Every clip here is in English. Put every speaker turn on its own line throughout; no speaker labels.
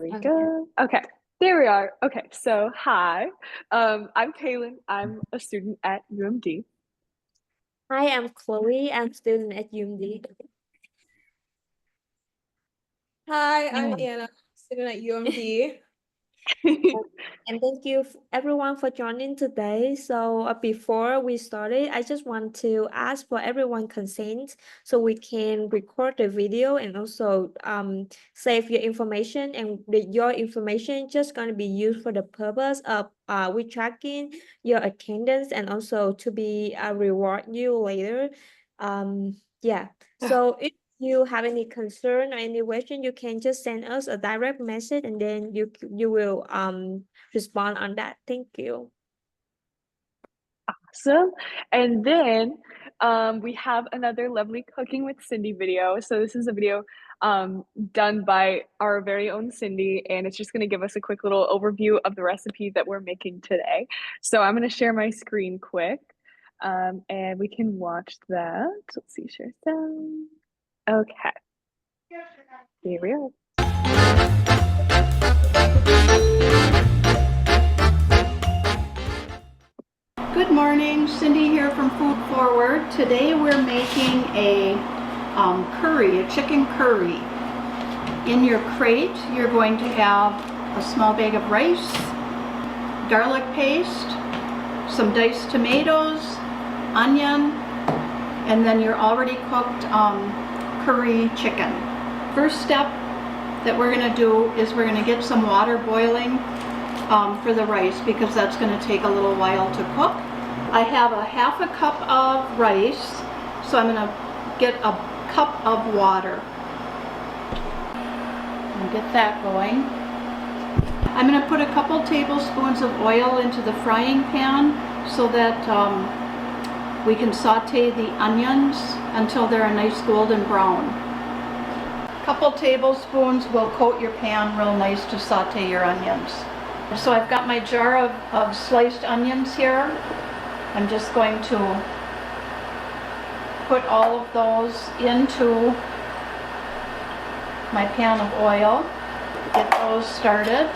we
Okay.
go. Okay, there we are. Okay, so hi, I'm Kaylin. I'm a student at UMD.
Hi, I'm Chloe. I'm student at UMD.
Hi, I'm
Mm.
Anna, student at UMD.
And thank you everyone for joining today. So before we started, I just want to ask for everyone consent so we can record the video and also save your information, and your information just going to be used for the purpose of we tracking your attendance and also to be reward you later. Yeah. So if you have any concern or any question, you can just send us a direct message and then you will respond on that. Thank you.
Awesome. And then we have another lovely cooking with Cindy video. So this is a video done by our very own Cindy, and it's just going to give us a quick little overview of the recipe that we're making today. So I'm going to share my screen quick, and we can watch that. Let's see, share sound. Okay, here we are.
Good morning, Cindy here from Food Forward. Today we're making a curry, a chicken curry. In your crate, you're going to have a small bag of rice, garlic paste, some diced tomatoes, onion, and then your already cooked curry chicken. First step that we're going to do is we're going to get some water boiling for the rice, because that's going to take a little while to cook. I have a half a cup of rice, so I'm going to get a cup of water and get that going. I'm going to put a couple tablespoons of oil into the frying pan so that we can saute the onions until they're a nice golden brown. A couple tablespoons will coat your pan real nice to saute your onions. So I've got my jar of sliced onions here. I'm just going to put all of those into my pan of oil. Get those started.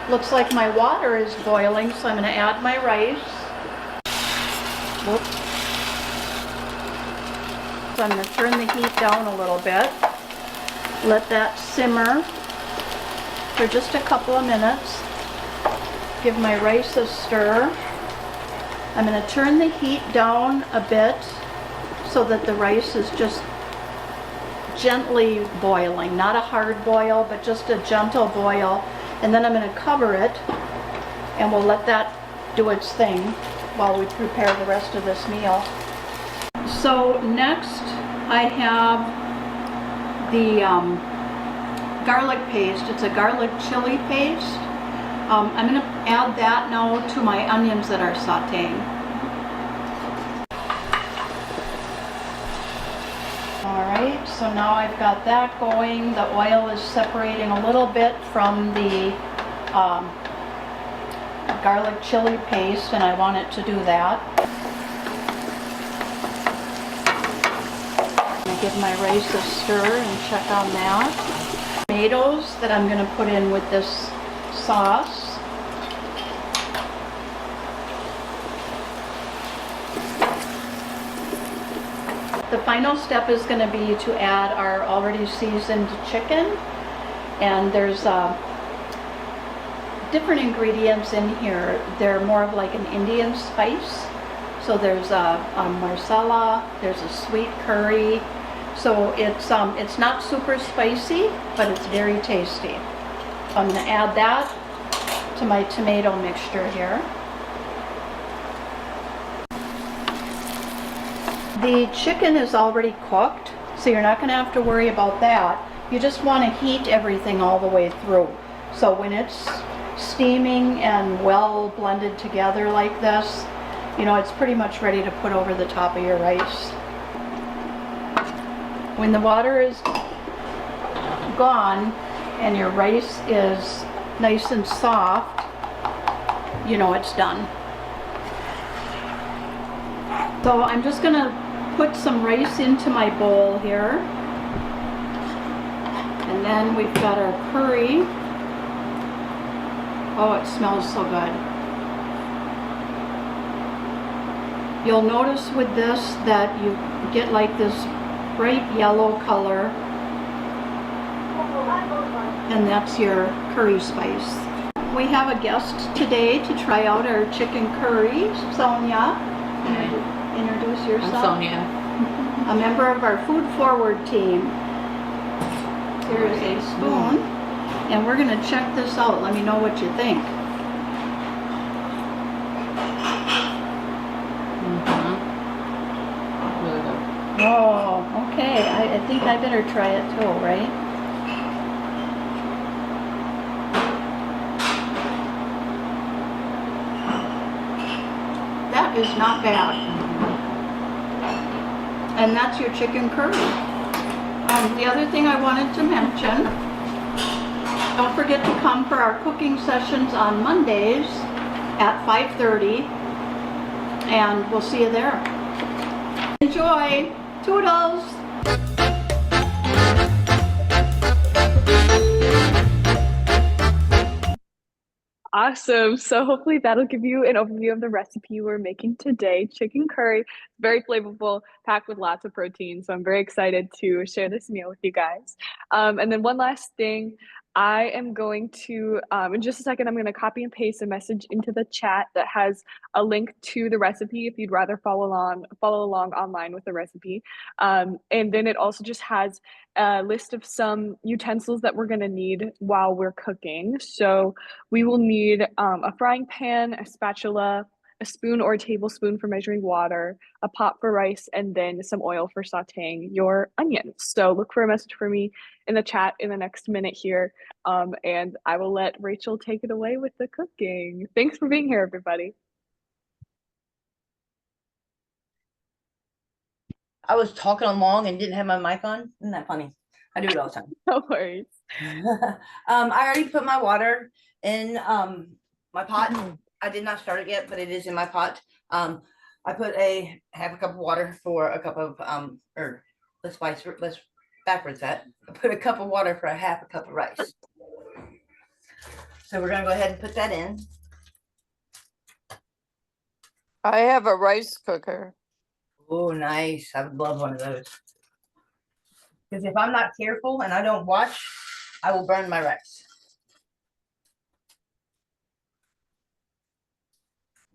Looks like my water is boiling, so I'm going to add my rice. Whoops. So I'm going to turn the heat down a little bit. Let that simmer for just a couple of minutes. Give my rice a stir. I'm going to turn the heat down a bit so that the rice is just gently boiling, not a hard boil, but just a gentle boil. And then I'm going to cover it, and we'll let that do its thing while we prepare the rest of this meal. So next I have the garlic paste. It's a garlic chili paste. I'm going to add that now to my onions that are sauteing. Alright, so now I've got that going. The oil is separating a little bit from the garlic chili paste, and I want it to do that. I'm going to give my rice a stir and check on that. Tomatoes that I'm going to put in with this sauce. The final step is going to be to add our already seasoned chicken, and there's different ingredients in here. They're more of like an Indian spice. So there's a marsala, there's a sweet curry. So it's not super spicy, but it's very tasty. I'm going to add that to my tomato mixture here. The chicken is already cooked, so you're not going to have to worry about that. You just want to heat everything all the way through. So when it's steaming and well blended together like this, you know, it's pretty much ready to put over the top of your rice. When the water is gone and your rice is nice and soft, you know it's done. So I'm just going to put some rice into my bowl here. And then we've got our curry. Oh, it smells so good. You'll notice with this that you get like this bright yellow color, and that's your curry spice. We have a guest today to try out our chicken curry. Sonia, introduce yourself.
I'm Sonia.
A member of our Food Forward team. Here is a spoon, and we're gonna check this out. Let me know what you think.
Really good.
Oh, okay. I think I better try it too, right? That is not bad. And that's your chicken curry. The other thing I wanted to mention, don't forget to come for our cooking sessions on Mondays at 5:30, and we'll see you there. Enjoy! Toodles!
Awesome. So hopefully that'll give you an overview of the recipe we're making today. Chicken curry, very flavorful, packed with lots of protein. So I'm very excited to share this meal with you guys. And then one last thing, I am going to, in just a second, I'm going to copy and paste a message into the chat that has a link to the recipe if you'd rather follow along online with the recipe. And then it also just has a list of some utensils that we're going to need while we're cooking. So we will need a frying pan, a spatula, a spoon or a tablespoon for measuring water, a pot for rice, and then some oil for sauteing your onions. So look for a message for me in the chat in the next minute here, and I will let Rachel take it away with the cooking. Thanks for being here, everybody.
I was talking along and didn't have my mic on. Isn't that funny? I do it all the time.
No worries.
I already put my water in my pot. I did not start it yet, but it is in my pot. I put half a cup of water for a cup of or let's backwards that. I put a cup of water for a half a cup of rice. So we're gonna go ahead and put that in.
I have a rice cooker.
Oh, nice. I would love one of those. Because if I'm not careful and I don't watch, I will burn my rice.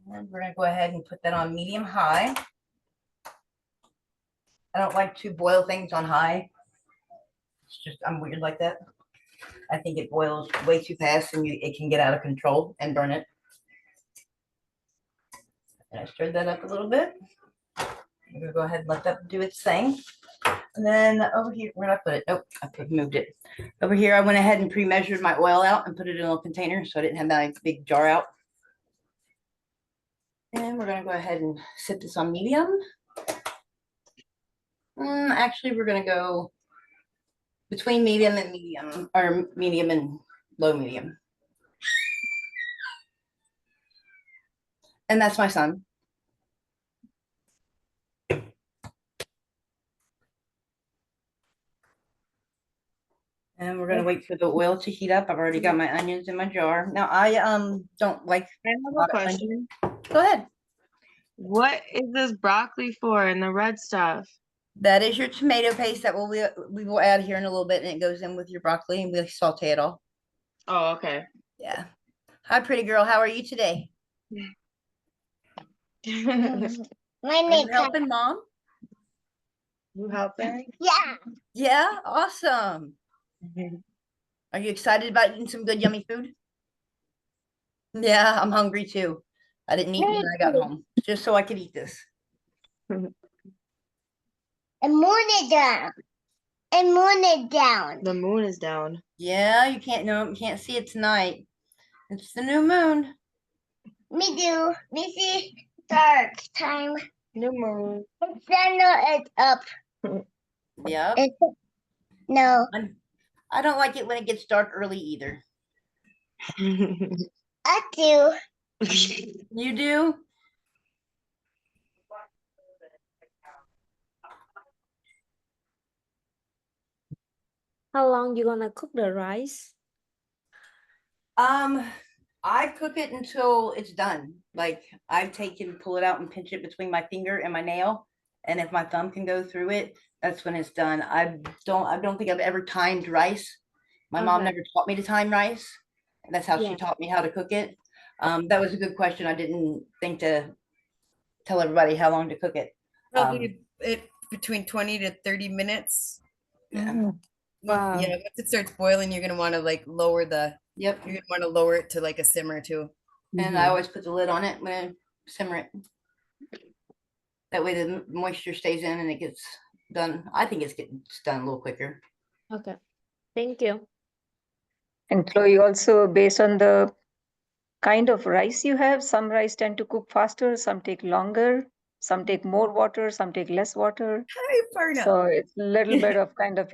And we're going to go ahead and put that on medium high. I don't like to boil things on high. It's just, I'm weird like that. I think it boils way too fast and it can get out of control and burn it. And I stirred that up a little bit. I'm going to go ahead and let that do its thing. And then over here, where did I put it? Nope, moved it. Over here, I went ahead and pre-measured my oil out and put it in a little container so I didn't have my big jar out. And we're going to go ahead and set this on medium. Actually, we're going to go between medium and medium, or medium and low medium. And that's my son. And we're going to wait for the oil to heat up. I've already got my onions in my jar. Now, I don't like.
I have a question.
Go ahead.
What is this broccoli for and the red stuff?
That is your tomato paste that we will add here in a little bit, and it goes in with your broccoli, and we saute it all.
Oh, okay.
Yeah. Hi, pretty girl. How are you today?
My
Are
name
you helping mom?
You helping?
Yeah.
Yeah. Awesome. Are you excited about eating some good, yummy food? Yeah, I'm hungry too. I didn't eat when I got home, just so I could eat this.
And moon is down. And moon is down.
The moon is down.
Yeah, you can't see it tonight. It's the new moon.
Me do. Me see dark time.
New moon.
The sun is up.
Yeah.
It's no.
I don't like it when it gets dark early either.
I do.
You do?
How long you gonna cook the rice?
I cook it until it's done. Like I pull it out and pinch it between my finger and my nail. And if my thumb can go through it, that's when it's done. I don't think I've ever timed rice. My mom
Okay.
never taught me to time rice. That's how
Yeah.
she taught me how to cook it. That was a good question. I didn't think to tell everybody how long to cook it.
Probably it between 20 to 30 minutes.
Yeah.
Wow.
Yeah, once it starts boiling, you're gonna want to like lower the.
Yep.
You're gonna want to lower it to like a simmer too.
And I always put the lid on it when I simmer it. That way the moisture stays in and it gets done. I think it's done a little quicker.
Okay. Thank you.
And Chloe, also based on the kind of rice you have, some rice tend to cook faster, some take longer, some take more water, some take less water.
Hi, Parna.
So it's a little bit of kind of,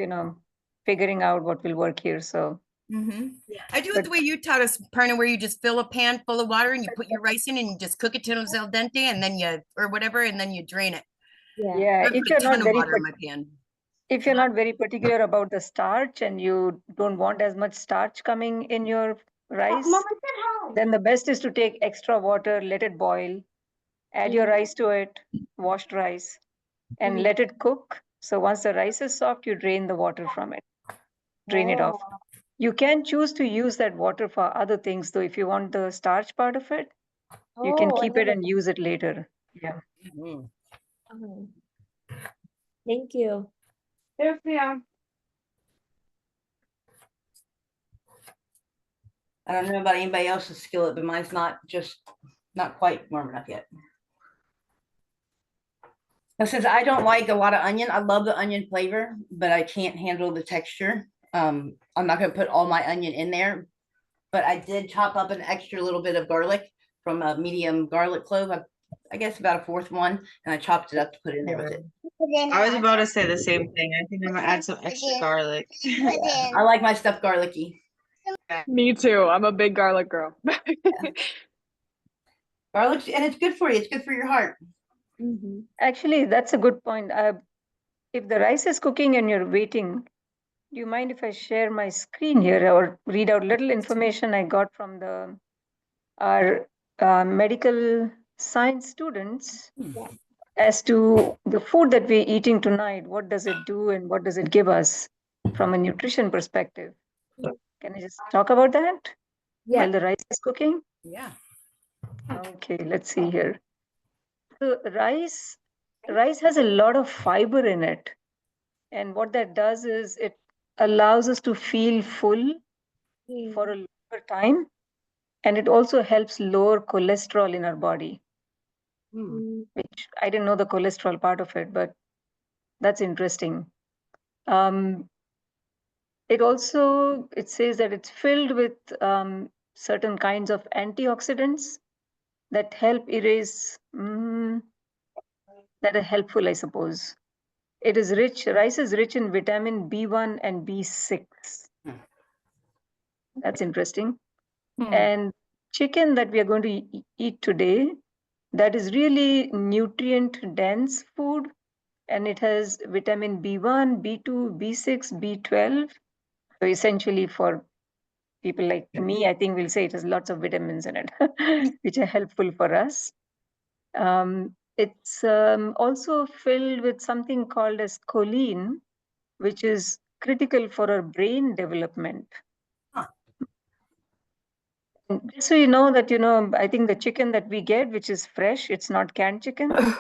figuring out what will work here. So
I do it
But-
the way you taught us, Parna, where you just fill a pan full of water and you put your rice in and you just cook it till it's al dente and then or whatever, and then you drain it.
yeah,
I
if
put a
you're
ton
not
of
very
water in my pan.
if you're not very particular about the starch and you don't want as much starch coming in your rice, then the best is to take extra water, let it boil, add your rice to it, washed rice, and let it cook. So once the rice is soft, you drain the water from it, drain it off. You can choose to use that water for other things, though. If you want the starch part of it, you can keep it and use it later. Yeah.
Mhm.
Thank you.
I don't know about anybody else's skillet, but mine's not quite warm enough yet. Now, since I don't like a lot of onion, I love the onion flavor, but I can't handle the texture. I'm not gonna put all my onion in there, but I did chop up an extra little bit of garlic from a medium garlic clove. I guess about a fourth one, and I chopped it up to put in there with it.
I was about to say the same thing. I think I'm gonna add some extra garlic.
I like my stuff garlicky.
Me too. I'm a big garlic girl.
Garlic, and it's good for you. It's good for your heart.
Mhm.
Actually, that's a good point. If the rice is cooking and you're waiting, do you mind if I share my screen here or read out little information I got from our medical science students as to the food that we're eating tonight? What does it do and what does it give us from a nutrition perspective? Can I just talk about that while the rice is cooking?
Yeah.
Okay, let's see here. So rice has a lot of fiber in it. And what that does is it allows us to feel full for a longer time. And it also helps lower cholesterol in our body, which I didn't know the cholesterol part of it, but that's interesting. It says that it's filled with certain kinds of antioxidants that help erase, that are helpful, I suppose. Rice is rich in vitamin B1 and B6. That's interesting. And chicken that we are going to eat today, that is really nutrient dense food. And it has vitamin B1, B2, B6, B12. So essentially for people like me, I think we'll say it has lots of vitamins in it, which are helpful for us. It's also filled with something called as choline, which is critical for our brain development. Just so you know that, I think the chicken that we get, which is fresh, it's not canned chicken. So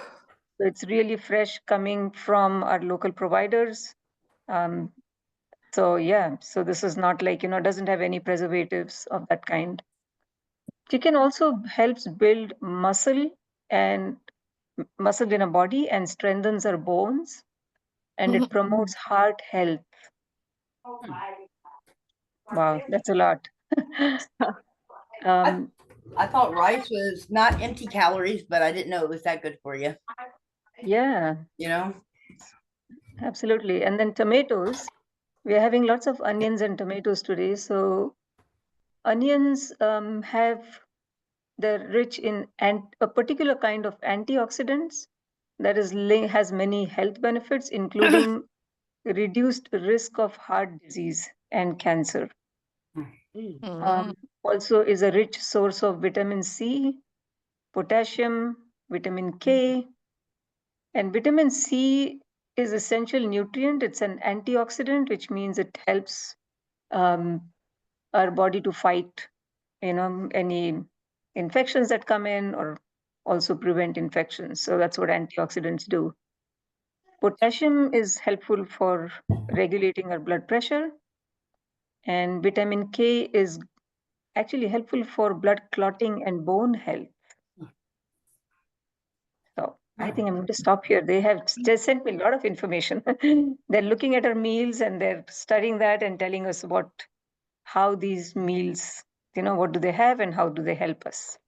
it's really fresh coming from our local providers. So this is not like, doesn't have any preservatives of that kind. Chicken also helps build muscle in a body and strengthens our bones, and it promotes heart health. Wow, that's a lot.
I thought rice was not empty calories, but I didn't know it was that good for you.
Yeah. Absolutely. And then tomatoes. We are having lots of onions and tomatoes today. So onions they're rich in a particular kind of antioxidants that has many health benefits, including reduced risk of heart disease and cancer.
Mhm.
Also is a rich source of vitamin C, potassium, vitamin K, and vitamin C is essential nutrient. It's an antioxidant, which means it helps our body to fight, any infections that come in or also prevent infections. So that's what antioxidants do. Potassium is helpful for regulating our blood pressure, and vitamin K is actually helpful for blood clotting and bone health. So I think I'm going to stop here. They have just sent me a lot of information. They're looking at our meals and they're studying that and telling us how these meals, what do they have and how do they help us.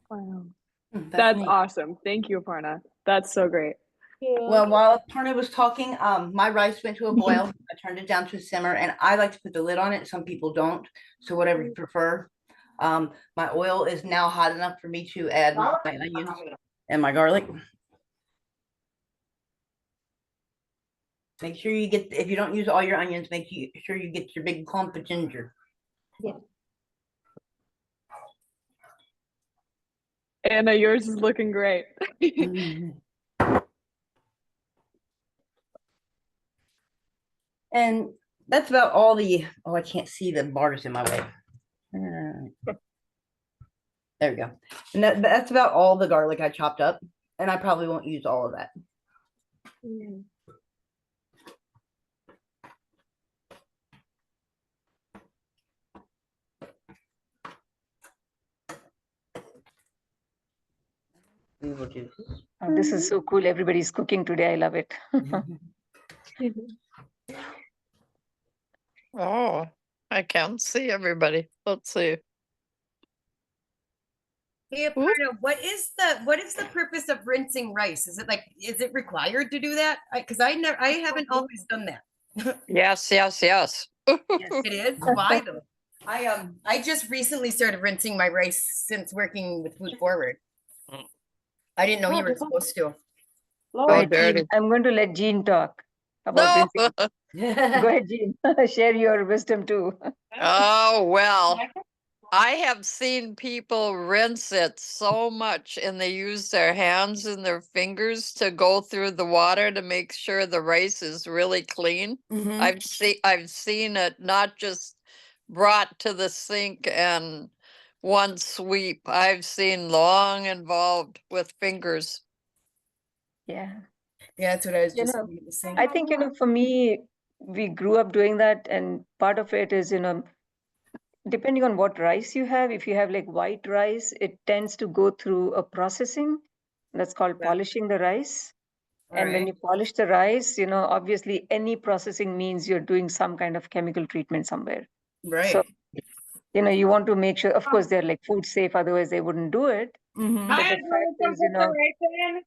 Wow.
That's neat.
Awesome. Thank you, Aparna. That's so great.
Well, while Aparna was talking, my rice went to a boil. I turned it down to a simmer, and I like to put the lid on it. Some people don't, so whatever you prefer. My oil is now hot enough for me to add my onions and my garlic. Make sure you get, if you don't use all your onions, make sure you get your big clump of ginger.
Yeah.
Anna, yours is looking great.
And that's about all the, oh, I can't see the bars in my way. There we go. And that's about all the garlic I chopped up. And I probably won't use all of that. We will do this.
Oh, this is so cool. Everybody's cooking today. I love it.
Oh, I can't see everybody. Let's see.
Hey, Aparna, what is the purpose of rinsing rice? Is it required to do that? Because I haven't always done that.
Yes, yes, yes.
Yes, it is. Why though? I just recently started rinsing my rice since working with Food Forward. I didn't know you were supposed to.
Go
Oh,
ahead,
dirty.
Jean. I'm going to let Jean talk about
No.
rinsing. Go ahead, Jean. Share your wisdom too.
Oh, well, I have seen people rinse it so much and they use their hands and their fingers to go through the water to make sure the rice is really clean. I've seen it not just brought to the sink and one sweep. I've seen long involved with fingers.
Yeah.
Yeah, that's what I was
You
just
know,
saying.
I think, for me, we grew up doing that, and part of it is, depending on what rice you have, if you have like white rice, it tends to go through a processing that's called polishing the rice. And when you polish the rice, obviously any processing means you're doing some kind of chemical treatment somewhere.
Right.
So, you want to make sure, of course, they're like food safe, otherwise they wouldn't do it.
Mhm.
But the fact is,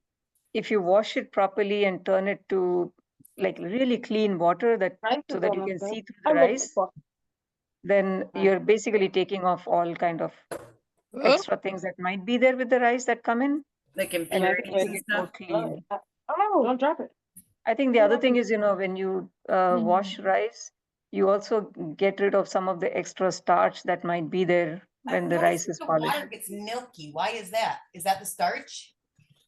if you wash it properly and turn it to like really clean water so that you can see through the rice, then you're basically taking off all kind of extra things that might be there with the rice that come in.
Like
And
impurities
make
and
it more
stuff.
clean.
Oh, don't drop it.
I think the other thing is, when you wash rice, you also get rid of some of the extra starch that might be there when the rice is polished.
Water gets milky. Why is that? Is that the starch?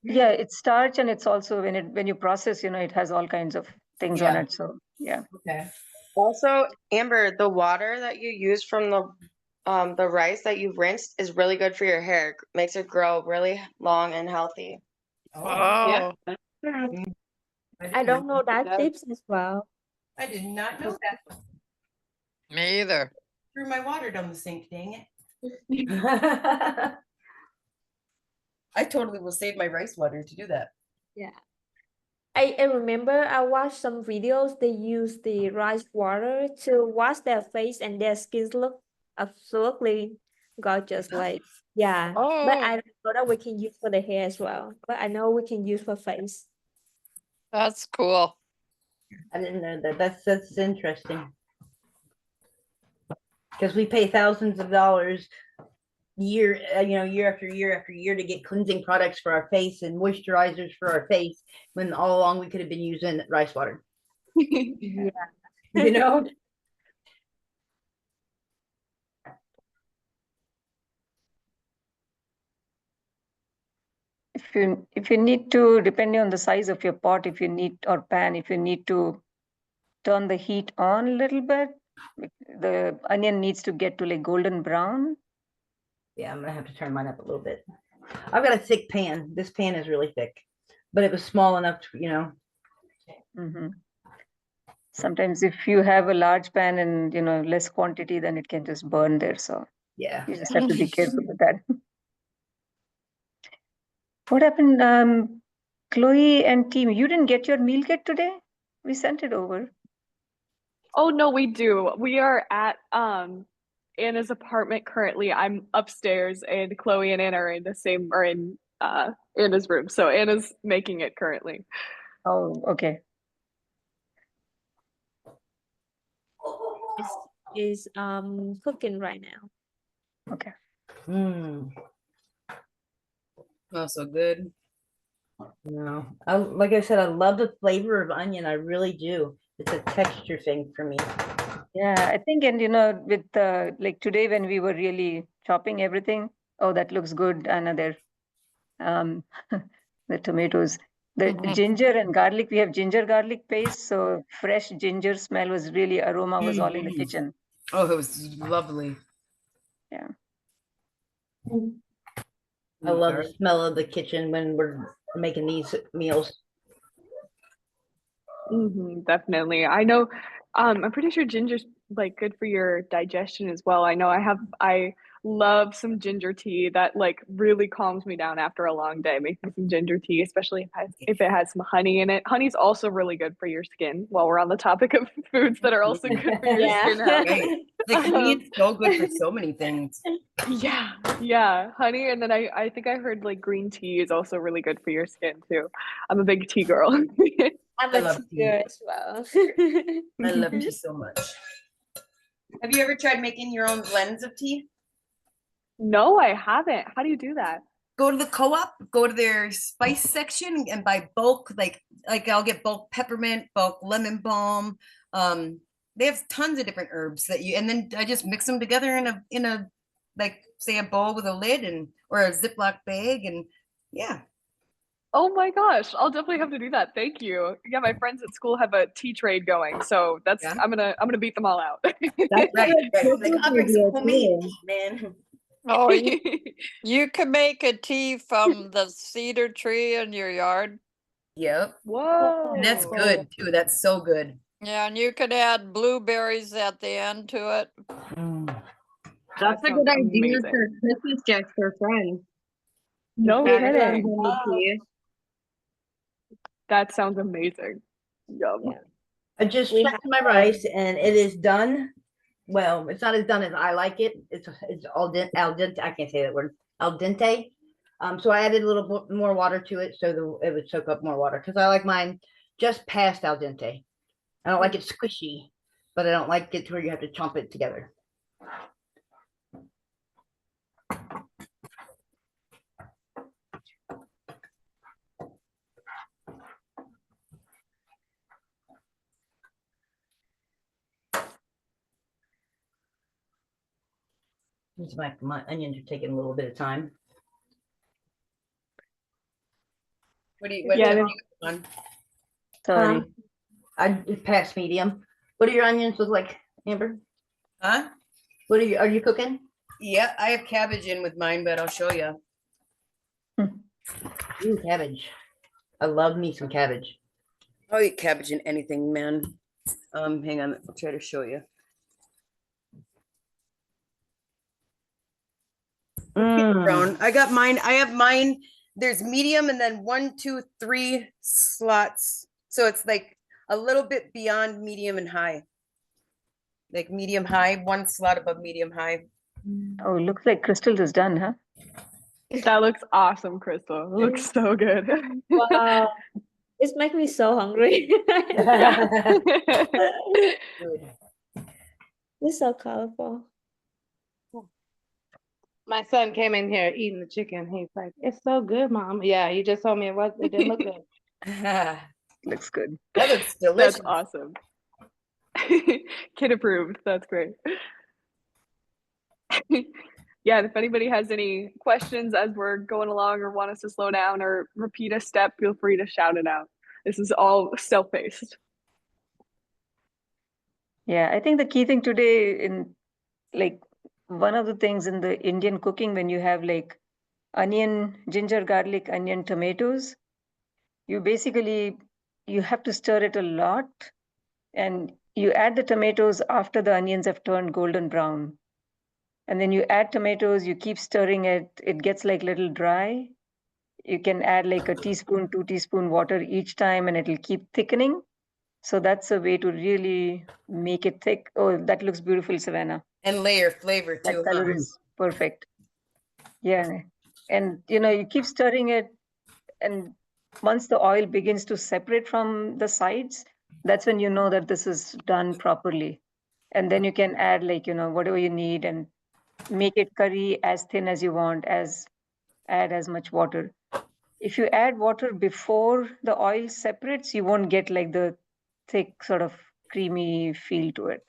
Yeah, it's starch, and it's also when you process, it has all kinds of things on it. So yeah.
Okay.
Also, Amber, the water that you use from the rice that you've rinsed is really good for your hair. It makes it grow really long and healthy.
Oh,
I don't know that tips as well.
I did not know that.
me either.
Threw my water down the sink, dang it. I totally will save my rice water to do that.
Yeah. I remember I watched some videos. They use the rice water to wash their face and their skin look absolutely gorgeous. Like, yeah. But I
Oh,
don't know that we can use for the hair as well. But I know we can use for face.
that's cool.
I didn't know that. That's interesting. Because we pay thousands of dollars year after year after year to get cleansing products for our face and moisturizers for our face, when all along we could have been using rice water.
Yeah.
You know?
If you need to, depending on the size of your pot, if you need, or pan, if you need to turn the heat on a little bit, the onion needs to get to like golden brown.
Yeah, I'm gonna have to turn mine up a little bit. I've got a thick pan. This pan is really thick, but it was small enough to, you know.
Mm-hmm. Sometimes if you have a large pan and, you know, less quantity, then it can just burn there. So
Yeah.
you just have to be careful with that. What happened, Chloe and team? You didn't get your meal kit today? We sent it over.
Oh no, we do. We are at Anna's apartment currently. I'm upstairs and Chloe and Anna are in Anna's room. So Anna's making it currently.
Oh, okay.
Is cooking right now.
Okay.
Smells so good.
No, like I said, I love the flavor of onion. I really do. It's a texture thing for me.
Yeah, I think, and you know, with like today when we were really chopping everything, oh, that looks good, Another the tomatoes. The ginger and garlic, we have ginger garlic paste, so fresh ginger smell was really, aroma was all in the kitchen.
Oh, it was lovely.
Yeah.
I love the smell of the kitchen when we're making these meals.
Definitely. I know, I'm pretty sure ginger's like good for your digestion as well. I know I love some ginger tea that like really calms me down after a long day, making some ginger tea, especially if it has some honey in it. Honey's also really good for your skin while we're on the topic of foods that are also good for your skin health.
Right. Like honey is so good for so many things.
Yeah, honey, and then I think I heard like green tea is also really good for your skin too. I'm a big tea girl.
I'm
I
a
love
tea girl as well.
I love tea so much. Have you ever tried making your own blends of tea?
No, I haven't. How do you do that?
Go to the co-op, go to their spice section and buy bulk, like I'll get bulk peppermint, bulk lemon balm. They have tons of different herbs that and then I just mix them together in a like say a bowl with a lid or a Ziploc bag, and yeah.
Oh my gosh, I'll definitely have to do that. Thank you. Yeah, my friends at school have a tea trade going, so that's
Yeah.
I'm gonna beat them all out.
That's
Right. Like I'll bring some homemade
too.
tea, man.
Oh, you can make a tea from the cedar tree in your yard.
Yep.
Whoa.
And that's good too. That's so good.
Yeah, and you could add blueberries at the end to it.
That's a good idea for
Christmas gifts for friends.
No kidding.
Tea.
That sounds amazing. Yum.
Yeah.
I just
We
checked my rice and it is done. Well, it's not as done as I like it. It's al dente. I can't say that word. Al dente. So I added a little bit more water to it so it would soak up more water because I like mine just past al dente. I don't like it squishy, but I don't like it to where you have to chomp it together. It's my onions are taking a little bit of time.
What do you on?
Sorry.
I past medium. What do your onions look like, Amber?
Huh?
What are you cooking?
Yeah, I have cabbage in with mine, but I'll show you.
Ooh, cabbage. I love me some cabbage.
I'll eat cabbage in anything, man. Hang on, I'll try to show you. Brown. I got mine. I have mine. There's medium and then 1, 2, 3 slots. So it's like a little bit beyond medium and high. Like medium high, 1 slot above medium high.
Oh, looks like Crystal is done, huh?
That looks awesome, Crystal. It looks so good.
Wow. It's making me so hungry. It's so colorful.
My son came in here eating the chicken. He's like, "It's so good, Mom." Yeah, you just told me it didn't look good.
looks good.
That looks delicious.
That's awesome. Kid approved. That's great. Yeah, and if anybody has any questions as we're going along or want us to slow down or repeat a step, feel free to shout it out. This is all self-paced.
Yeah, I think the key thing today in like one of the things in the Indian cooking when you have like onion, ginger, garlic, onion, tomatoes, you basically you have to stir it a lot and you add the tomatoes after the onions have turned golden brown. And then you add tomatoes, you keep stirring it, it gets like little dry. You can add like a teaspoon, 2 teaspoon water each time and it'll keep thickening. So that's a way to really make it thick. Oh, that looks beautiful, Savannah.
And layer flavor
That
too.
color
Huh?
is perfect. Yeah. And you keep stirring it. And once the oil begins to separate from the sides, that's when you know that this is done properly. And then you can add like, whatever you need and make it curry as thin as you want, add as much water. If you add water before the oil separates, you won't get like the thick sort of creamy feel to it.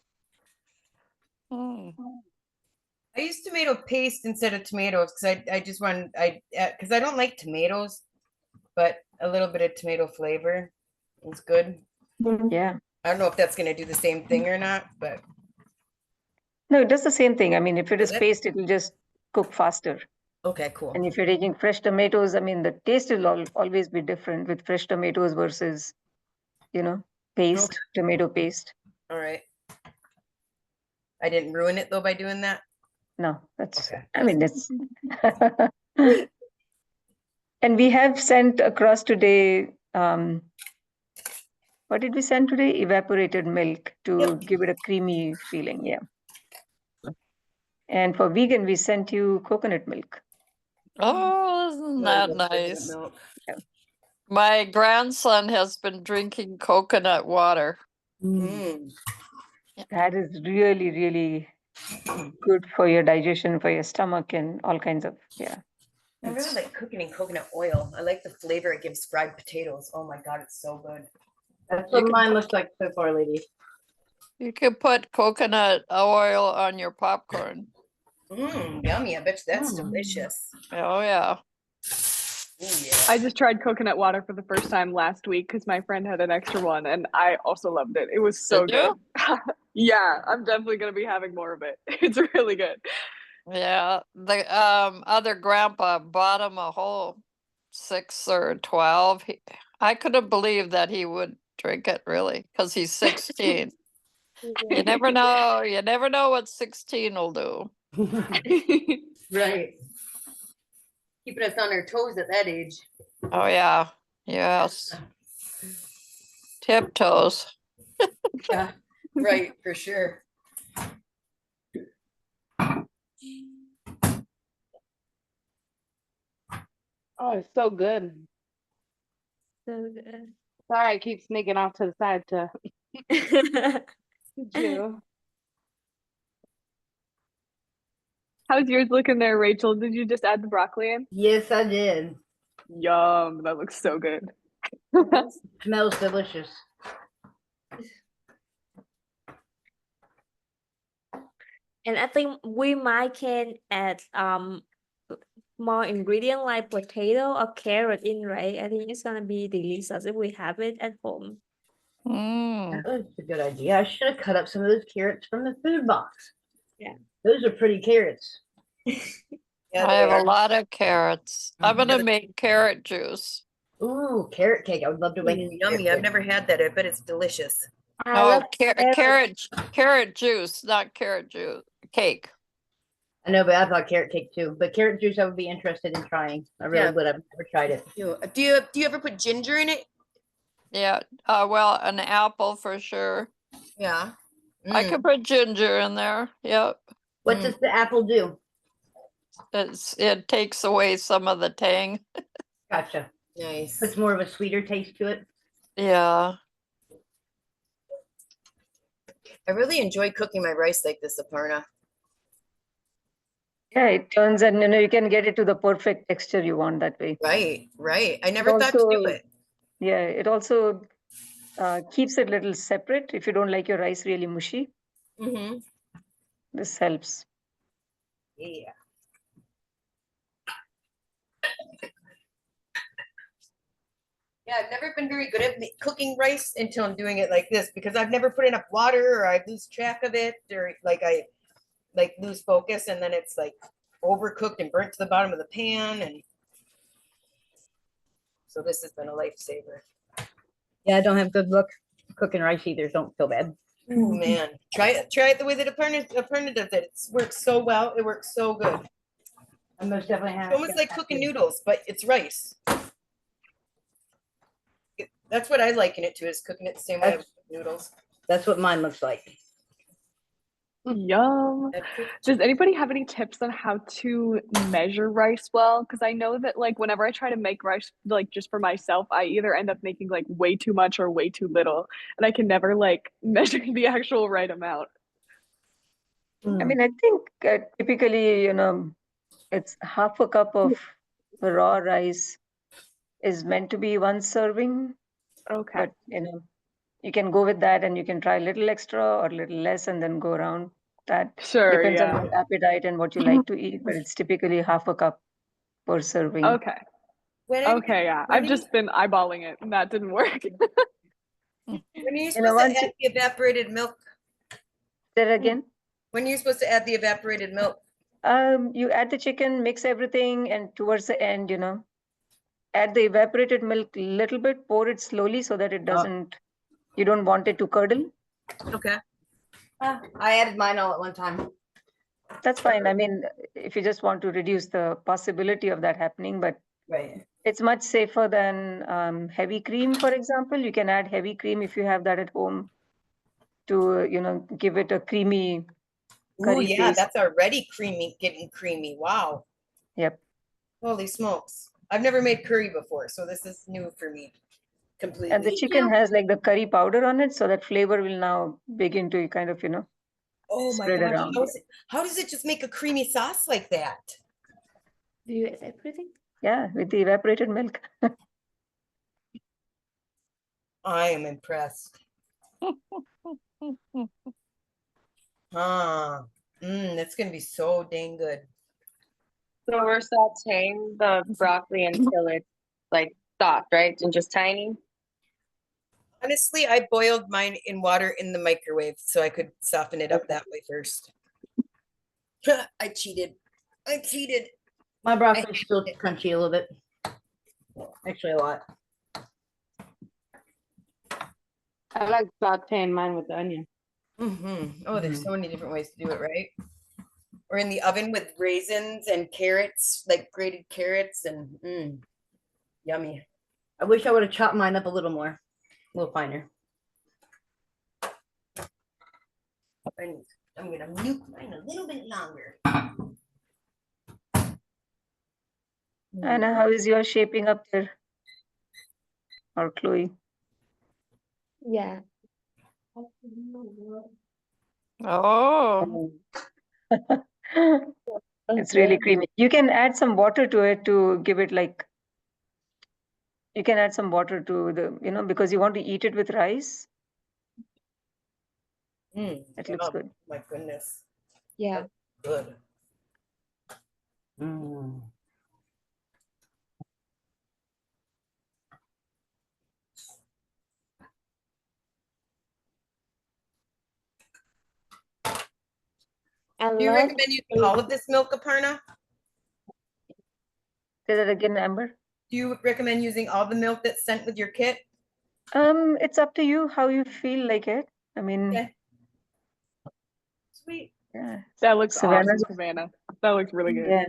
Mm.
I use tomato paste instead of tomatoes because I just want because I don't like tomatoes, but a little bit of tomato flavor is good.
Yeah.
I don't know if that's gonna do the same thing or not, but
No, it does the same thing. I mean, if it is
Does it?
paste, it will just cook faster.
okay, cool.
And if you're taking fresh tomatoes, I mean, the taste will always be different with fresh tomatoes versus, paste, tomato paste.
All right. I didn't ruin it though by doing that.
No, that's,
Okay.
I mean, it's. And we have sent across today, what did we send today? Evaporated milk to give it a creamy feeling. Yeah. And for vegan, we sent you coconut milk.
Oh, isn't that
Love coconut
nice?
milk.
My grandson has been drinking coconut water.
Mm.
That is really, really good for your digestion, for your stomach, and all kinds of, yeah.
I really like cooking in coconut oil. I like the flavor it gives fried potatoes. Oh my god, it's so good.
That's
You
what
can
mine looks like so far, lady.
You could put coconut oil on your popcorn.
Yummy. I bet you that's
Mm.
delicious.
Oh, yeah.
Ooh, yeah.
I just tried coconut water for the first time last week because my friend had an extra one and I also loved it. It was so
Did you?
good. Yeah, I'm definitely going to be having more of it. It's really good.
Yeah. The other grandpa bought him a whole 6 or 12. I couldn't believe that he would drink it really because he's 16. You never know. You never know what 16 will do.
Right. Keeping us on our toes at that age.
Oh, yeah. Yes. Tiptoes.
Yeah. Right, for sure.
Oh, it's so good.
So good.
Sorry, I keep sneaking off to the side to you.
How's yours looking there, Rachel? Did you just add the broccoli in?
Yes, I did.
Yum, that looks so good.
Smells delicious.
And I think we might can add more ingredient like potato or carrot in, right? I think it's gonna be delicious if we have it at home.
Mm.
That was a good idea. I should have cut up some of those carrots from the food box.
Yeah.
Those are pretty carrots.
Yeah,
I have
they
a
are.
lot of carrots. I'm
Mhm.
gonna make carrot juice.
Ooh, carrot cake. I would love to make.
Yummy. I've never had that. I bet it's delicious.
I
Oh,
love
carrot juice, not carrot juice cake.
I know, but I thought carrot cake too. But carrot juice, I would be interested in trying. I really
Yeah.
would. I've never tried it.
Do you ever put ginger in it?
Yeah. Well, an apple for sure.
Yeah.
I could put ginger in there. Yep.
What does the apple do?
It takes away some of the tang.
Gotcha.
Nice.
Puts more of a sweeter taste to it.
Yeah.
I really enjoy cooking my rice like this, Aparna.
Yeah, it turns and you can get it to the perfect texture you want that way.
Right, right. I never thought to do
also-
it.
Yeah, it also keeps it a little separate if you don't like your rice really mushy.
Mm-hmm.
This helps.
Yeah. Yeah, I've never been very good at cooking rice until I'm doing it like this because I've never put enough water or I lose track of it or I lose focus and then it's like overcooked and burnt to the bottom of the pan and so this has been a lifesaver.
Yeah, I don't have good luck cooking rice either. Don't feel bad.
Oh man, try it the way that Aparna does it. It works so well. It works so good.
I most definitely have.
It's almost like cooking noodles, but it's rice. That's what I liken it to, is cooking it the same way I would cook noodles.
That's what mine looks like.
Yum. Does anybody have any tips on how to measure rice well? Because I know that like whenever I try to make rice like just for myself, I either end up making like way too much or way too little, and I can never like measure the actual right amount.
I mean, I think typically, it's half a cup of raw rice is meant to be 1 serving.
Okay.
But, you can go with that and you can try a little extra or a little less and then go around. That depends on your appetite and what you like to eat, but it's typically half a cup per serving.
Okay. Okay, yeah. I've just been eyeballing it and that didn't work.
When are you supposed to add the evaporated milk?
Say that again?
When are you supposed to add the evaporated milk?
You add the chicken, mix everything, and towards the end, add the evaporated milk a little bit, pour it slowly so that it doesn't, you don't want it to curdle.
Okay. I added mine all at one time.
That's fine. I mean, if you just want to reduce the possibility of that happening, but
Right.
it's much safer than heavy cream, for example. You can add heavy cream if you have that at home to, give it a creamy
Oh
curry
yeah,
taste.
that's already getting creamy. Wow.
Yep.
Holy smokes. I've never made curry before, so this is new for me. Completely.
And the chicken has like the curry powder on it, so that flavor will now begin to kind of,
Oh my
spread
gosh,
around.
how does it just make a creamy sauce like that?
Do you add everything?
Yeah, with the evaporated milk.
I am impressed. That's gonna be so dang good.
So we're sauteing the broccoli until it's like soft, right? And just tiny.
Honestly, I boiled mine in water in the microwave so I could soften it up that way first. I cheated.
My broccoli's still crunchy a little bit. Actually, a lot.
I like sauteing mine with the onion.
Oh, there's so many different ways to do it, right? Or in the oven with raisins and carrots, like grated carrots and yummy.
I wish I would have chopped mine up a little more, a little finer.
I'm gonna nuke mine a little bit longer.
Anna, how is yours shaping up there? Or Chloe?
Yeah.
Oh,
It's really creamy. You can add some water to it to give it like, you can add some water to the, because you want to eat it with rice. It looks good.
My goodness.
Yeah.
Good.
I
Do you
love
recommend using all of this milk, Aparna?
Say that again, Amber.
Do you recommend using all the milk that's sent with your kit?
It's up to you how you feel like it. I mean,
Okay. Sweet.
yeah.
That looks
Savannah's-
awesome, Savannah. That looks really good.
Yeah.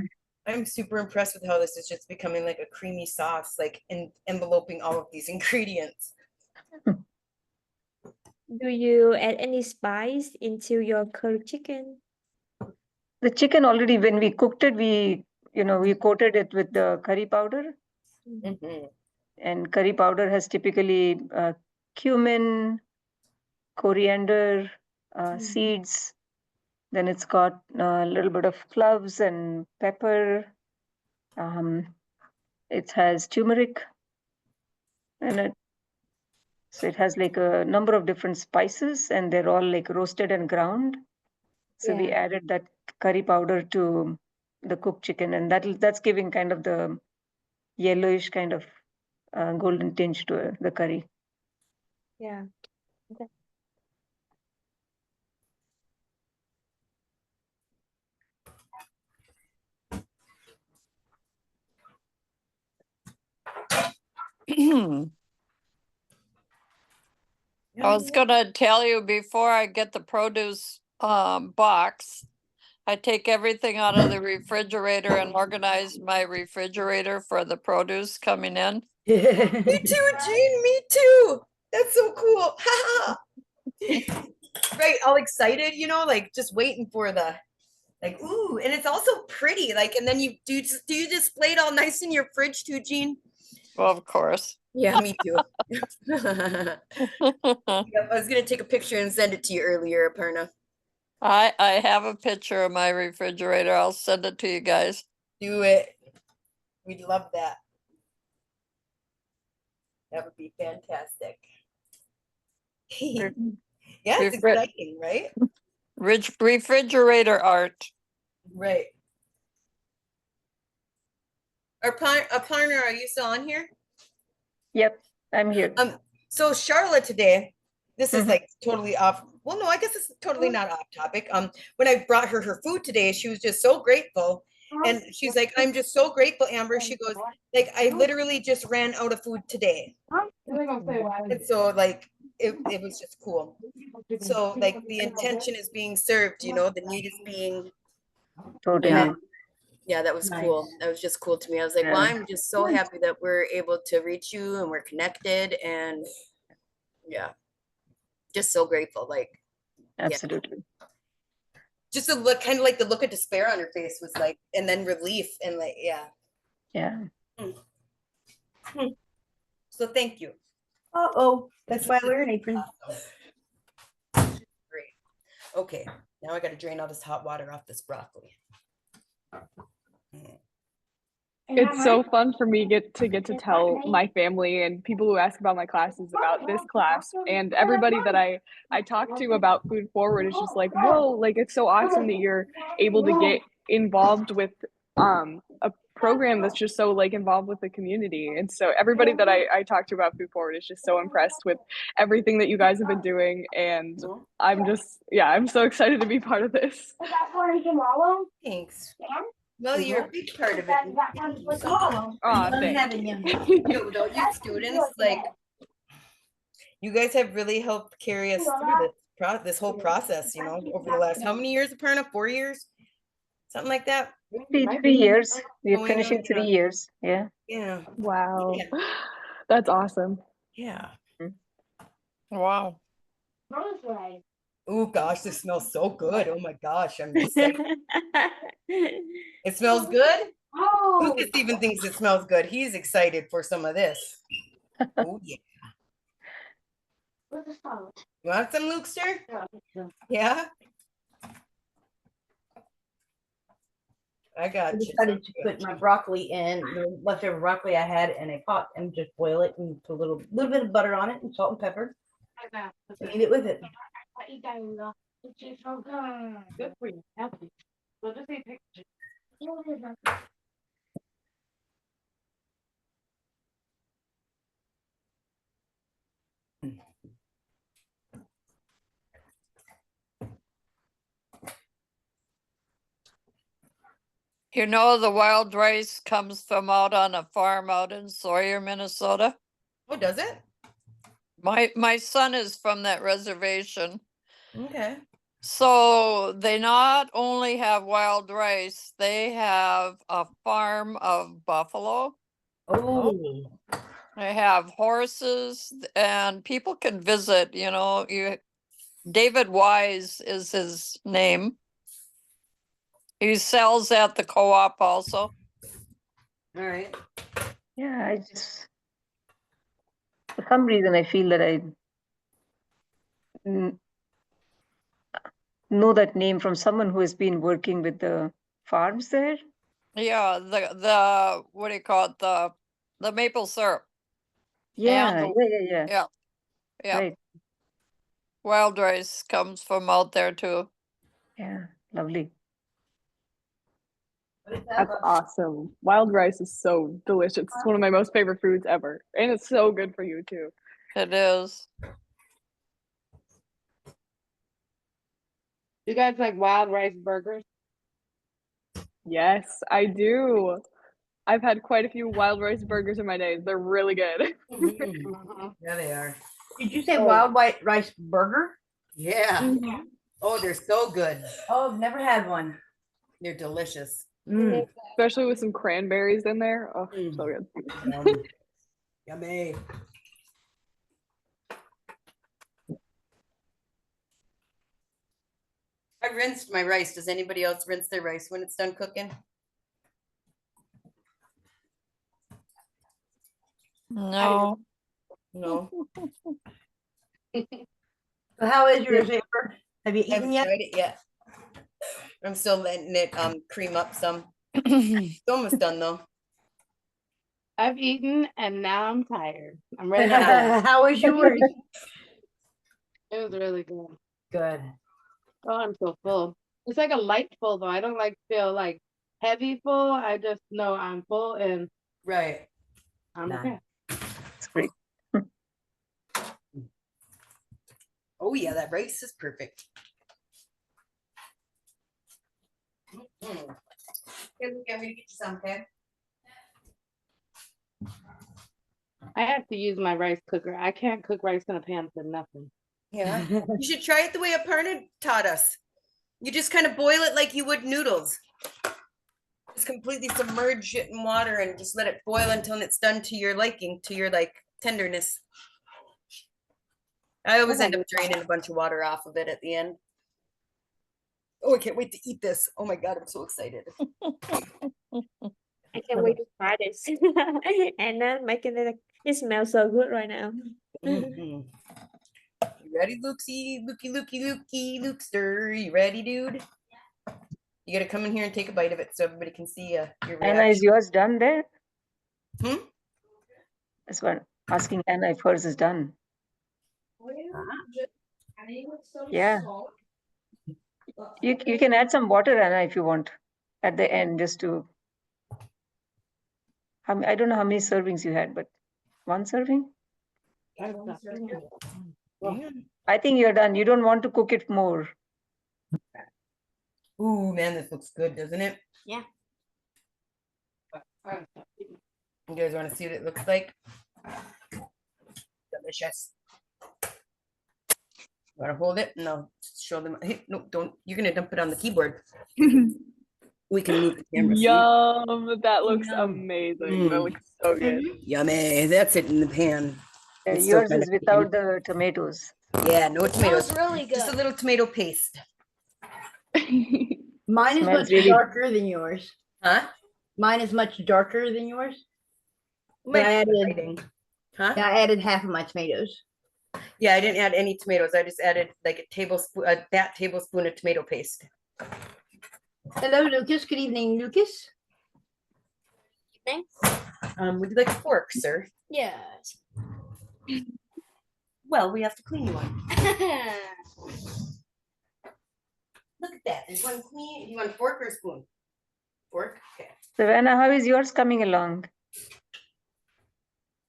I'm super impressed with how this is just becoming like a creamy sauce, like enveloping all of these ingredients.
Do you add any spice into your curry chicken?
The chicken already, when we cooked it, we coated it with the curry powder. And curry powder has typically cumin, coriander, seeds. Then it's got a little bit of cloves and pepper. It has turmeric in it. So it has like a number of different spices and they're all like roasted and ground. So we
Yeah.
added that curry powder to the cooked chicken, and that's giving kind of the yellowish kind of golden tinge to the curry.
Yeah. Okay.
I was gonna tell you before I get the produce box, I take everything out of the refrigerator and organize my refrigerator for the produce coming in.
Me too, Jean. Me too. That's so cool. Right, all excited, you know, like just waiting for the like. Ooh, and it's also pretty. Like, and then you do you display it all nice in your fridge too, Jean?
Well, of course.
Yeah, me too. Yep, I was gonna take a picture and send it to you earlier, Aparna.
I have a picture of my refrigerator. I'll send it to you guys.
Do it. We'd love that. That would be fantastic. Yeah, it's
Refri-
exciting, right?
Refrigerator art.
Right. Aparna, are you still on here?
Yep, I'm here.
So Charlotte today, this is like totally off. Well, no, I guess it's totally not off topic. When I brought her food today, she was just so grateful. And she's like, I'm just so grateful, Amber. She goes, like, I literally just ran out of food today. And so like it was just cool. So like the intention is being served, you know, the need is being
Totally.
yeah, that was cool. That was just cool to me. I was like, well, I'm just so happy that we're able to reach you and we're connected and yeah, just so grateful. Like,
Absolutely.
just a look, kind of like the look of despair on her face was like, and then relief and like, yeah.
Yeah.
So thank you. Uh-oh, that's why I wear an apron. Great. Okay, now I got to drain all this hot water off this broccoli.
It's so fun for me to get to tell my family and people who ask about my classes about this class, and everybody that I talk to about Food Forward is just like, whoa, like it's so awesome that you're able to get involved with a program that's just so like involved with the community. And so everybody that I talk to about Food Forward is just so impressed with everything that you guys have been doing, and I'm just I'm so excited to be part of this.
Thanks. Well, you're a big part of it.
Thanks.
You students, like, you guys have really helped carry us through this whole process, you know, over the last, how many years, Aparna? 4 years? Something like that?
3 years. We're
Going
finishing
on,
3 years. Yeah.
Yeah.
Wow. That's awesome.
Yeah.
Wow.
Oh gosh, this smells so good. Oh my gosh, I'm excited. It smells good? Lucas even thinks it smells good. He's excited for some of this. Oh yeah. You want some, Lukester? Yeah? I got
I
you.
decided to put my broccoli in the leftover broccoli I had in a pot and just boil it and put a little bit of butter on it and salt and pepper. And eat it with it.
Good for you. Healthy. So just take pictures.
You know, the wild rice comes from out on a farm out in Sawyer, Minnesota.
Oh, does it?
My son is from that reservation.
Okay.
So they not only have wild rice, they have a farm of buffalo.
Oh.
They have horses, and people can visit, you know, David Wise is his name. He sells at the co-op also.
All right.
Yeah, for some reason, I feel that I know that name from someone who has been working with the farms there.
Yeah, the what do you call it? The maple syrup.
Yeah,
And
yeah.
yeah. Yeah,
Right.
wild rice comes from out there too.
Yeah. Lovely.
That's awesome. Wild rice is so delicious. It's one of my most favorite foods ever. And it's so good for you too.
It is.
You guys like wild rice burgers?
Yes, I do. I've had quite a few wild rice burgers in my days. They're really good.
Mhm.
Yeah, they are.
Did you say
Oh.
wild white rice burger?
Yeah.
Mhm.
Oh, they're so good.
Oh, I've never had one.
They're delicious.
Especially with some cranberries in there. Oh, so good.
Yummy. I rinsed my rice. Does anybody else rinse their rice when it's done cooking?
No.
No.
So how is yours, Amber? Have you
I haven't
eaten yet?
tried it yet. I'm still letting it cream up some. It's almost done though.
I've eaten and now I'm tired. I'm ready to go.
How is yours?
It was really good.
Good.
Oh, I'm so full. It's like a light full though. I don't like feel like heavy full. I just know I'm full and
Right.
I'm
Done.
okay.
It's great.
Oh yeah, that rice is perfect. Mm. Here, look, I'm gonna get you some, okay?
I have to use my rice cooker. I can't cook rice in a pan for nothing.
Yeah. You should try it the way Aparna taught us. You just kind of boil it like you would noodles. Just completely submerge it in water and just let it boil until it's done to your liking, to your like tenderness. I always end up draining a bunch of water off of it at the end. Oh, I can't wait to eat this. Oh my God, I'm so excited.
I can't wait to try this. And then making it, it smells so good right now.
Mhm. You ready, Lukey? Lukester. You ready, dude? You gotta come in here and take a bite of it so everybody can see your
Anna, is
reaction.
yours done there?
Hmm?
That's what asking Anna if hers is done. Yeah. You can add some water, Anna, if you want at the end, just to. I don't know how many servings you had, but one serving?
Yeah.
I think you're done. You don't want to cook it more.
Ooh, man, this looks good, doesn't it?
Yeah.
You guys want to see what it looks like? Delicious. Want to hold it? No, show them. Hey, no, don't. You're gonna dump it on the keyboard. We can move the camera. See?
Yum. That looks
Yum.
amazing. That looks so good.
Yummy. That's it in the pan. It's still
Yours
kinda
is without the tomatoes.
Yeah, no tomatoes.
really
Just a little tomato paste.
Mine is
Smells
much
really-
darker than yours.
Huh?
Mine is much darker than yours.
Might
But I
be
added,
lighting. Huh?
I added half of my tomatoes.
Yeah, I didn't add any tomatoes. I just added like a that tablespoon of tomato paste.
Hello, Lucas. Good evening, Lucas.
Would you like a fork, sir?
Yes.
Well, we have to clean one. Look at that. There's one clean. You want a fork or a spoon? Fork? Okay.
So Anna, how is yours coming along?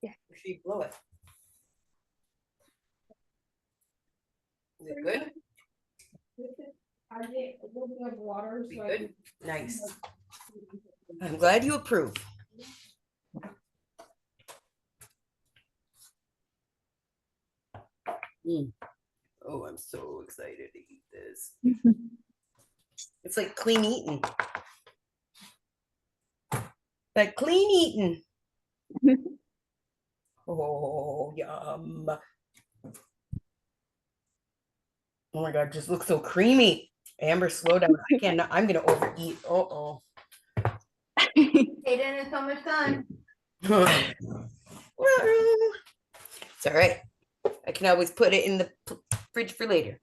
Make sure you blow it. Is it good? Be good? Nice. I'm glad you approve. Oh, I'm so excited to eat this. It's like clean eating. Like clean eating. Oh, yum. Oh my God, just looks so creamy. Amber, slow down. I can't, I'm gonna overeat. Uh-oh.
Aiden, it's almost done.
It's all right. I can always put it in the fridge for later.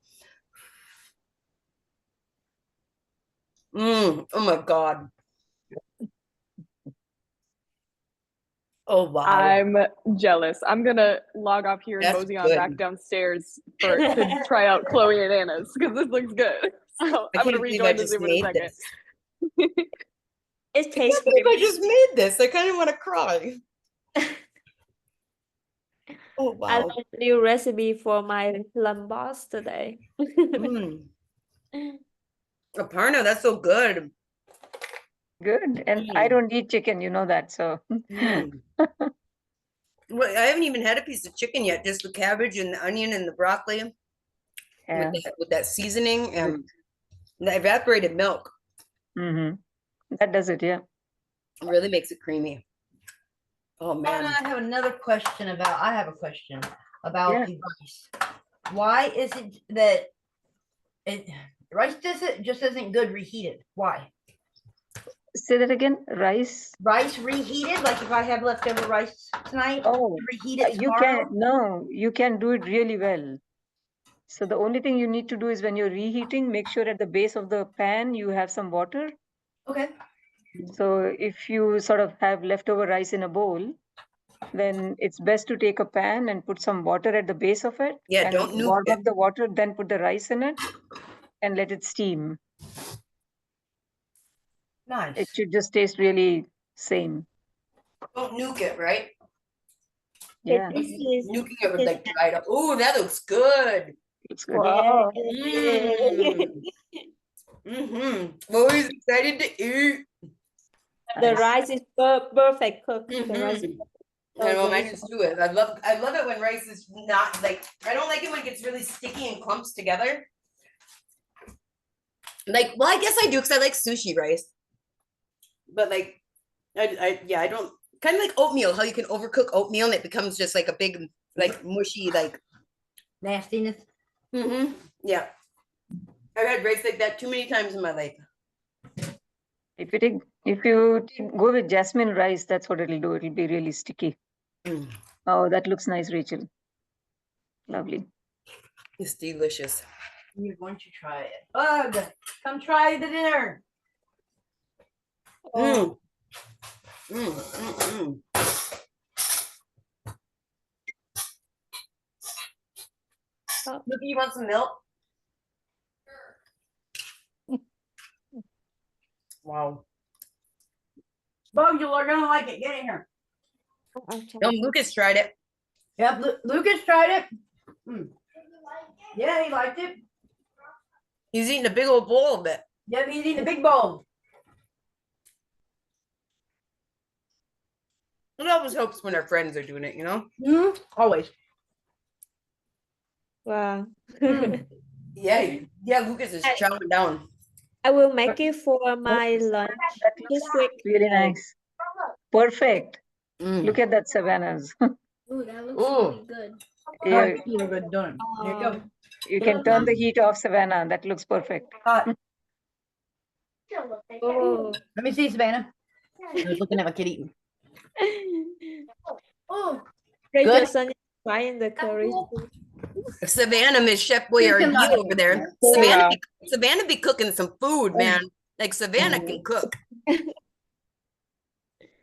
Oh my God. Oh wow.
I'm jealous. I'm gonna log off here and
That's
mosey on back
good.
downstairs to try out Chloe and Anna's because this looks good. So
I
I'm gonna
can't believe I
rejoin the
just
Zoom in a
made
second.
this.
It
I
tastes
can't believe I
good.
just made this. I kind of want to cry. Oh
I
wow.
learned a new recipe for my lambas today.
Mm. Aparna, that's so good.
Good. And I
Mm.
don't eat chicken, you know that. So
Mm. Well, I haven't even had a piece of chicken yet, just the cabbage and the onion and the broccoli
yeah.
with that seasoning and the evaporated milk
Mm-hmm. That does it, yeah.
really makes it creamy. Oh
And
man.
I have another question about, I have a question about
Yeah.
the rice. Why is it that rice just isn't good reheated? Why?
Say that again. Rice.
Rice reheated, like if I have leftover rice tonight,
Oh,
reheat it
you
tomorrow?
you can do it really well. So the only thing you need to do is when you're reheating, make sure at the base of the pan you have some water.
Okay.
So if you sort of have leftover rice in a bowl, then it's best to take a pan and put some water at the base of it.
Yeah,
and
don't nuke
warm
it.
up the water, then put the rice in it and let it steam.
Nice.
It should just taste really same.
Don't nuke it, right?
Yeah,
This is
Nuking it would like dry it up. Ooh, that looks good.
it's good.
wow.
Mm-hmm. Always excited to eat.
The
Nice.
rice is perfect cooked. The rice is
I know, mine
delicious.
is too. I love it when rice is not like, I don't like it when it gets really sticky and clumps together. Like, well, I guess I do because I like sushi rice. But like, I don't, kind of like oatmeal, how you can overcook oatmeal and it becomes just like a big, like mushy, like.
Nastiness.
Yeah. I've had rice like that too many times in my life.
If you go with jasmine rice, that's what it'll do. It'll be really sticky.
Mm,
Oh, that looks nice, Rachel. Lovely.
it's delicious.
You're going to try it. Bug, come try the dinner.
Mm. Mm. Maybe you want some milk? Wow.
Bug, you're gonna like it. Get in here.
No, Lucas tried it.
Yep, Lucas tried it. Mm. Yeah, he liked it.
He's eating a big old bowl of it.
Yep, he's eating a big bowl.
It always helps when our friends are doing it, you know?
Always.
Wow.
Yeah, Lucas is chowing down.
I will make it for my lunch
That
this
looks
week.
really nice. Perfect.
Mm.
Look at that Savannah's.
Ooh, that looks
Ooh.
really good.
Yeah,
You're good done. There you go.
you can turn the heat off, Savannah. That looks perfect.
Oh,
Let me see, Savannah. I was looking at my kid eating.
Oh,
Rachel
Good.
Sonia is trying the curry.
Savannah, Miss Chef Boyardee over there. Savannah be cooking some food, man. Like Savannah can cook.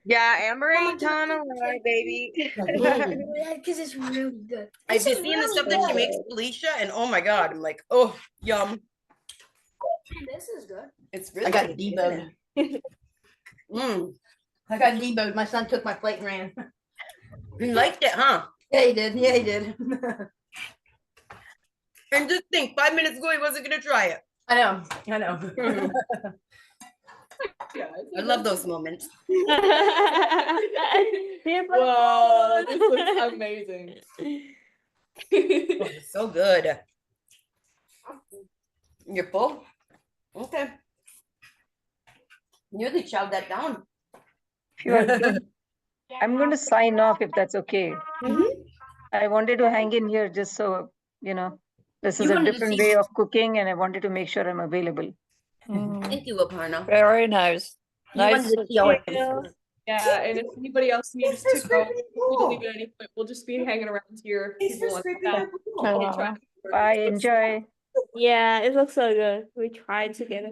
Yeah, Amber ain't telling a lie, baby.
yeah, because it's really good.
I've been seeing the stuff that she makes, Felicia, and oh my god, I'm like, oh, yum.
This is good.
It's really
I got
good,
deboned.
isn't it? Mm.
I got deboned. My son took my plate and ran.
You liked it, huh?
Yeah, he did. Yeah, he did.
And just think, 5 minutes ago he wasn't gonna try it.
I know. I know.
I love those moments.
Whoa, this looks amazing.
Oh, it's so good. You're full? Okay. Nearly chowed that down.
If you are done, I'm going to sign off if that's okay. I wanted to hang in here just so, this is
You
a
wanted to
different
see-
way of cooking and I wanted to make sure I'm available.
Thank you, Aparna.
Very nice.
You wanted
Nice.
to see all it-
Yeah, and if anybody else needs
This is
to go,
really
we
cool.
can leave at any point. We'll just be hanging around here. if people want to come back. We'll try.
Bye, enjoy.
Yeah, it looks so good. We tried together.